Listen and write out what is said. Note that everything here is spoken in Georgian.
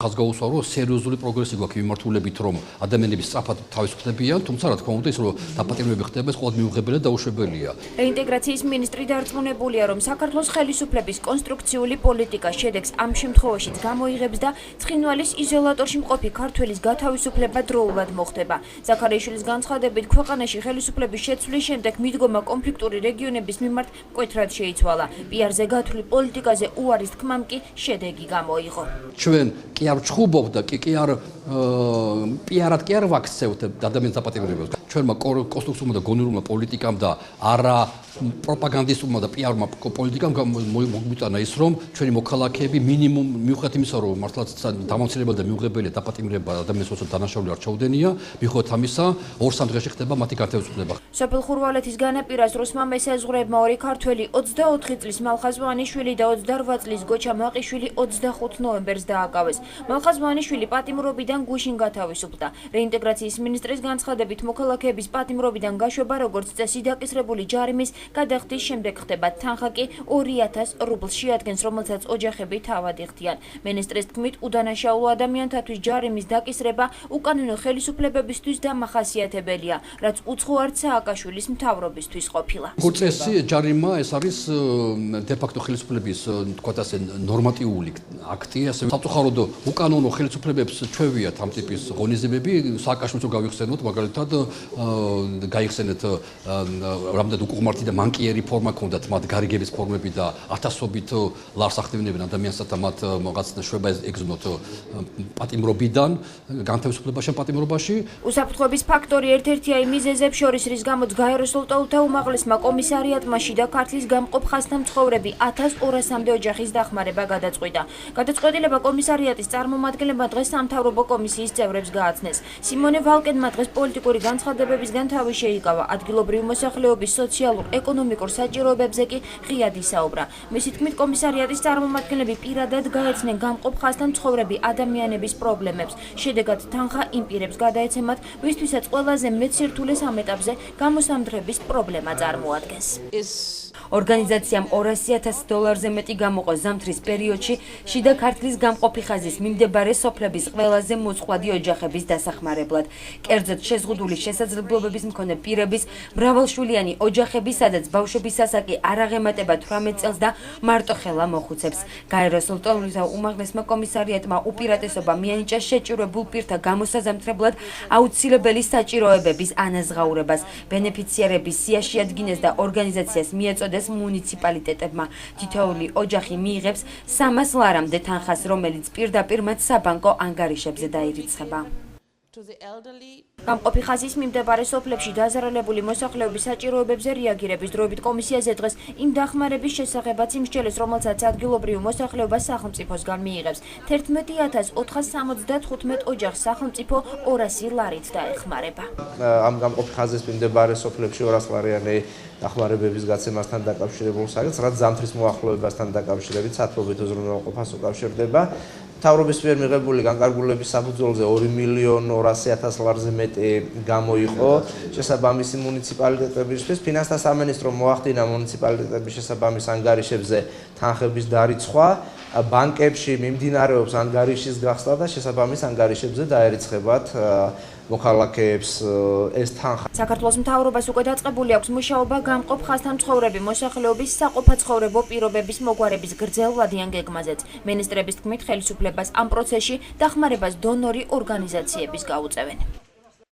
ხაზს გაუსვა, რომ სერიოზული პროგრესი გვაქვს მიმართულებით, რომ ადამიანები სწრაფად თავისუფლებიან, თუმცა რა თქმა უნდა ის რომ დაპატიმრებები ხდება, ეს ყოველდღიურ მიუღებელი და დაუშვებელია. რეინტეგრაციის მინისტრი დარწმუნებულია, რომ საქართველოს ხელისუფლების კონსტრუქციული პოლიტიკა შედეგს ამ შემთხვევაშიც გამოიღებს და ცხინვალის იზოლატორში მყოფი ქართველის გათავისუფლება დროულად მოხდება. ზაქარიაშვილის განცხადებით, ქვეყანაში ხელისუფლების შეცვლის შემდეგ მიდგომა კონფლიქტური რეგიონების მიმართ მკვეთრად შეიცვალა. პიარზე გათვლილ პოლიტიკაზე უარის თქმამ კი შედეგი გამოიღო. ჩვენ კი არ ვჩხუბობ და კი არ პიარად კი არ ვაქცევთ ადამიანის დაპატიმრებას. ჩვენმა კონსტრუქციულმა და გონიურმა პოლიტიკამ და არა პროპაგანდისტულმა და პიარმა პოლიტიკამ მოგვიტანა ის, რომ ჩვენი მოქალაქეები მინიმუმ მიუხედავად იმისა, რომ მართლაც დამამცირებელი და მიუღებელია დაპატიმრება ადამიანის ოცნებად დანაშაული არ ჩაუდენია, მიუხედავად ამისა, 2-3 დღეში ხდება მათი გათავისუფლება. სოფელ ხურვალეთის განაპირას რუსმა მესაზღვრეებმა 2 ქართველი 24 წლის მალხაზ ვანიშვილი და 28 წლის გოჩა მაყიშვილი 25 ნოემბერს დააკავეს. მალხაზ ვანიშვილი პატიმრობიდან გუშინ გათავისუფლდა. რეინტეგრაციის მინისტრის განცხადებით, მოქალაქეების პატიმრობიდან გაშვება როგორც წესი დაკისრებული ჯარიმის გადახდის შემდეგ ხდება. თანხა კი 2000 რუბლს შეადგენს, რომელსაც ოჯახები თავად იხდიან. მინისტრის თქმით, უდანაშაულო ადამიანთათვის ჯარიმის დაკისრება უკანონო ხელისუფლებებისთვის დამახასიათებელია, რაც უცხო არც სააკაშვილის მთავრობისთვის ყოფილა. წესი ჯარიმა ეს არის დე-ფაქტო ხელისუფლების თქვათ ასე ნორმატიული აქტი, ასე სამწუხაროდ უკანონო ხელისუფლებებს ჩვევიათ ამ ტიპის ღონისძიებები, სააკაშვილს გავიხსენოთ, მაგალითად გაიხსენეთ რამდენად უკუღმართი და მანკიერი ფორმა ჰქონდათ, მათ გარიგების ფორმები და ათასობით ლარს ახდენებენ ადამიანსა და მათ რაღაც შვება ეგზნოთ პატიმრობიდან განთავისუფლებაში პატიმრობაში. უსაფრთხოების ფაქტორი ერთ-ერთია იმ მიზეზებს შორის, რის გამოც გაეროსოლ ტოლთა უმაღლესმა კომისარიატმა შიდა ქართლის გამყოფ ხაზთა მცხოვრები 1200-მდე ოჯახის დახმარება გადაწყვიტა. გადაწყვეტილება კომისარიატის წარმომადგენლებმა დღეს სამთავრობო კომისიის წევრებს გააცნეს. სიმონე ვალკენმა დღეს პოლიტიკური განცხადებებისგან თავი შეიკავა. ადგილობრივი მოსახლეობის სოციალურ-ეკონომიკურ საჭიროებებზე კი ღიად ისაუბრა. მისი თქმით, კომისარიატის წარმომადგენლები პირადად გაეცნენ გამყოფ ხაზთა მცხოვრები ადამიანების პრობლემებს. შედეგად თანხა იმ პირებს გადაეცემათ, ვისთვისაც ყველაზე მეტ სირთულეს ამ ეტაპზე გამოსამძღების პრობლემა წარმოადგენს. ორგანიზაციამ $200,000-ზე მეტი გამოყო ზამთრის პერიოდში შიდა ქართლის გამყოფი ხაზის მიმდებარე სოფლების ყველაზე მოწყვლადი ოჯახების დასახმარებლად. კერძოდ შეზღუდული შესაძლებლობების მქონე პირების მრავალშვილიანი ოჯახები, სადაც ბავშვების ასაკი არ აღემატება 18 წელს და მარტოხელა მოხუცებს. გაეროსოლ ტოლთა უმაღლესმა კომისარიატმა უპირატესობა მიანიჭა შეჭირებულ პირთა გამოსაზამთრებლად აუცილებელი საჭიროებების ანაზღაურებას. ბენეფიციარების სიაში ადგინეს და ორგანიზაციას მიეწოდეს მუნიციპალიტეტებმა. თითოეული ოჯახი მიიღებს 300 ლარამდე თანხას, რომელიც პირდაპირ მათ საბანკო ანგარიშებზე დაირიცხება. გამყოფი ხაზის მიმდებარე სოფლებში დაზარალებული მოსახლეობის საჭიროებებზე რეაგირების დროებით კომისიაზე დღეს იმ დახმარების შესახებაც იმსჯელეს, რომელსაც ადგილობრივი მოსახლეობა სახელმწიფოსგან მიიღებს. 11,475 ოჯახს სახელმწიფო 200 ლარით დაეხმარება. ამ გამყოფი ხაზის მიმდებარე სოფლებში 200 ლარიანი დახმარებების გაცემასთან დაკავშირებულ საკითხს, რაც ზამთრის მოახლოებასთან დაკავშირებით სათბობით უზრუნველყოფას უკავშირდება. მთავრობის მიერ მიღებული განკარგულების საფუძველზე 2,200,000 ლარზე მეტი გამოიყო შესაბამისი მუნიციპალიტეტებისთვის. ფინანსთა სამინისტრო მოახდინა მუნიციპალიტეტების შესაბამის ანგარიშებზე თანხების დარიცხვა. ბანკებში მიმდინარეობს ანგარიშის გახსნა და შესაბამის ანგარიშებზე დაერიცხებათ მოქალაქეებს ეს თანხა. საქართველოს მთავრობას უკვე დაწყებული აქვს მუშაობა გამყოფ ხაზთან მცხოვრები მოსახლეობის საყოფაცხოვრებო პირობების მოგვარების გრძელვადიან გეგმაზეც. მინისტრების თქმით, ხელისუფლებას ამ პროცესში დახმარებას დონორი ორგანიზაციების გაუწევენ.